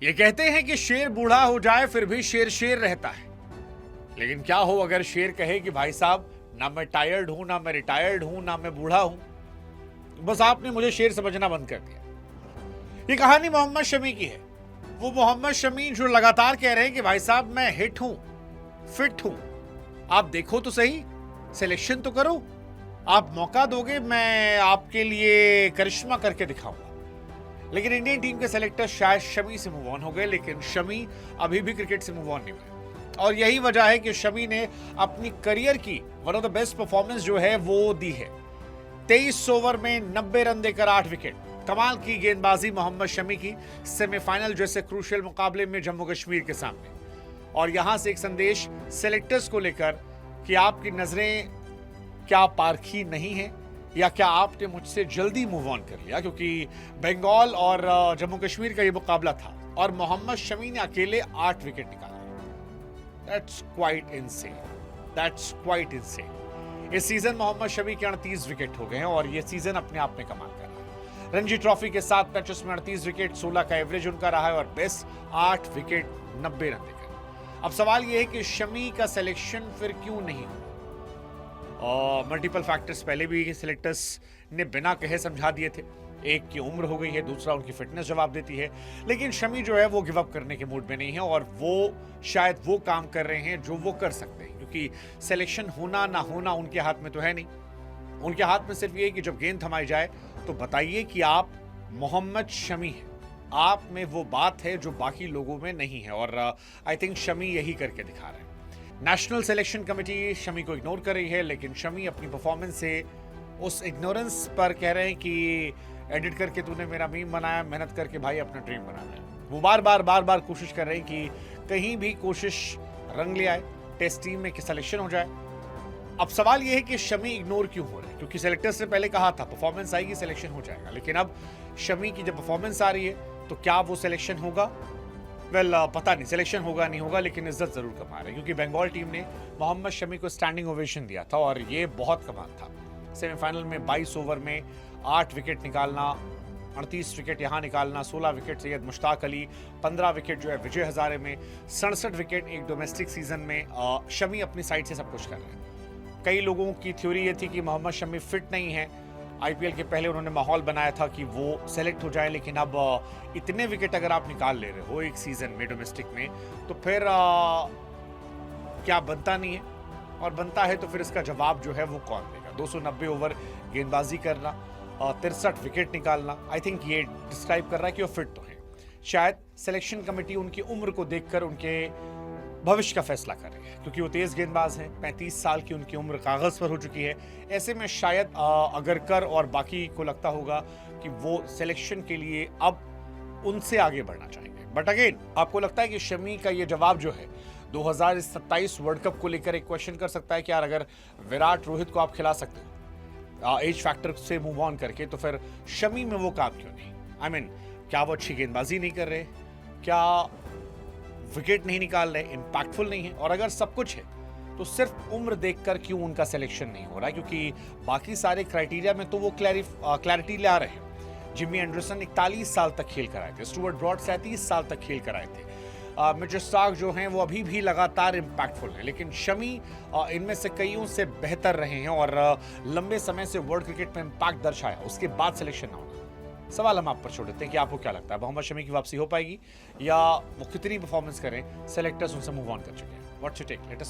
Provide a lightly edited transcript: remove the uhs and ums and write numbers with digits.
ये कहते हैं कि शेर बूढ़ा हो जाए फिर भी शेर शेर रहता है, लेकिन क्या हो अगर शेर कहे कि भाई साहब ना मैं टायर्ड हूं, ना मैं रिटायर्ड हूं, ना मैं बूढ़ा हूं, बस आपने मुझे शेर समझना बंद कर दिया। ये कहानी मोहम्मद शमी की है। वो मोहम्मद शमी जो लगातार कह रहे हैं कि भाई साहब मैं हिट हूं, फिट हूं, आप देखो तो सही, सिलेक्शन तो करो, आप मौका दोगे मैं आपके लिए करिश्मा करके दिखाऊंगा। लेकिन इंडियन टीम के सेलेक्टर शायद शमी से मूव ऑन हो गए, लेकिन शमी अभी भी क्रिकेट से मूव ऑन नहीं हुए। और यही वजह है कि शमी ने अपनी करियर की one of the best performance जो है वो दी है। 23 ओवर में 90 रन देकर 8 विकेट। कमाल की गेंदबाजी मोहम्मद शमी की सेमीफाइनल जैसे क्रूशियल मुकाबले में जम्मू कश्मीर के सामने। और यहां से एक संदेश सेलेक्टर्स को लेकर कि आपकी नजरें क्या पारखी नहीं है, या क्या आपने मुझसे जल्दी मूव ऑन कर लिया, क्योंकि बंगाल और जम्मू कश्मीर का ये मुकाबला था और मोहम्मद शमी ने अकेले 8 विकेट निकाले। That's quite insane, that's quite insane. इस सीजन मोहम्मद शमी के 38 विकेट हो गए हैं और ये सीजन अपने आप में कमाल कर रहा है। रणजी ट्रॉफी के 7 मैचेस में 38 विकेट, 16 का एवरेज उनका रहा है और बेस्ट 8 विकेट 90 रन देकर। अब सवाल यह है कि शमी का सिलेक्शन फिर क्यों नहीं हुआ? मल्टीपल फैक्टर्स पहले भी सिलेक्टर्स ने बिना कहे समझा दिए थे। एक की उम्र हो गई है, दूसरा उनकी फिटनेस जवाब देती है, लेकिन शमी जो है वो गिव अप करने के मूड में नहीं है और वो शायद वो काम कर रहे हैं जो वो कर सकते हैं, क्योंकि सिलेक्शन होना ना होना उनके हाथ में तो है नहीं। उनके हाथ में सिर्फ ये कि जब गेंद थमाई जाए तो बताइए कि आप मोहम्मद शमी हैं, आप में वो बात है जो बाकी लोगों में नहीं है। और आई थिंक शमी यही करके दिखा रहे हैं। नेशनल सिलेक्शन कमेटी शमी को इग्नोर कर रही है, लेकिन शमी अपनी परफॉर्मेंस से उस इग्नोरेंस पर कह रहे हैं कि एडिट करके तूने मेरा मीम बनाया, मेहनत करके भाई अपना ड्रीम बनाना है। वो बार बार कोशिश कर रहे हैं कि कहीं भी कोशिश रंग ले आए, टेस्ट टीम में कि सिलेक्शन हो जाए। अब सवाल यह है कि शमी इग्नोर क्यों हो रहे हैं, क्योंकि सेलेक्टर्स ने पहले कहा था परफॉर्मेंस आएगी सिलेक्शन हो जाएगा, लेकिन अब शमी की जब परफॉर्मेंस आ रही है तो क्या वो सिलेक्शन होगा? पता नहीं सिलेक्शन होगा नहीं होगा, लेकिन इज्जत जरूर कमा रहे हैं, क्योंकि बंगाल टीम ने मोहम्मद शमी को स्टैंडिंग ओवेशन दिया था और ये बहुत कमाल था। सेमीफाइनल में 22 ओवर में 8 विकेट निकालना, 38 विकेट यहां निकालना, 16 विकेट सैयद मुश्ताक अली, 15 विकेट जो है विजय हजारे में, 67 विकेट एक डोमेस्टिक सीजन में। शमी अपनी साइड से सब कुछ कर रहे हैं। कई लोगों की थ्योरी ये थी कि मोहम्मद शमी फिट नहीं है। आईपीएल के पहले उन्होंने माहौल बनाया था कि वो सेलेक्ट हो जाए, लेकिन अब इतने विकेट अगर आप निकाल ले रहे हो एक सीजन में डोमेस्टिक में, तो फिर क्या बनता नहीं है? और बनता है तो फिर इसका जवाब जो है वो कौन देगा? 290 ओवर गेंदबाजी करना, 63 विकेट निकालना, आई थिंक ये डिस्क्राइब कर रहा है कि वो फिट तो है। शायद सिलेक्शन कमेटी उनकी उम्र को देखकर उनके भविष्य का फैसला कर रही है, क्योंकि वो तेज गेंदबाज हैं। 35 साल की उनकी उम्र कागज पर हो चुकी है। ऐसे में शायद अगरकर और बाकी को लगता होगा कि वो सिलेक्शन के लिए अब उनसे आगे बढ़ना चाहेंगे। बट अगेन, आपको लगता है कि शमी का ये जवाब जो है 2027 वर्ल्ड कप को लेकर एक क्वेश्चन कर सकता है कि यार अगर विराट रोहित को आप खिला सकते हो एज फैक्टर से मूव ऑन करके, तो फिर शमी में वो काम क्यों नहीं? आई मीन, क्या वो अच्छी गेंदबाजी नहीं कर रहे? क्या विकेट नहीं निकाल रहे, इंपैक्टफुल नहीं है? और अगर सब कुछ है तो सिर्फ उम्र देखकर क्यों उनका सिलेक्शन नहीं हो रहा है? क्योंकि बाकी सारे क्राइटेरिया में तो वो क्लैरिटी ला रहे हैं। जिमी एंडरसन 41 साल तक खेल कर आए थे, स्टुअर्ट ब्रॉड 37 साल तक खेल कर आए थे, मिचेल स्टार्क जो हैं वो अभी भी लगातार इंपैक्टफुल हैं, लेकिन शमी इनमें से कईयों से बेहतर रहे हैं और लंबे समय से वर्ल्ड क्रिकेट में इंपैक्ट दर्शाया, उसके बाद सिलेक्शन ना होना। सवाल हम आप पर छोड़ देते हैं कि आपको क्या लगता है, मोहम्मद शमी की वापसी हो पाएगी या वो कितनी परफॉर्मेंस करें, सेलेक्टर्स उनसे मूव ऑन कर चुके हैं? What's your take? Let us no.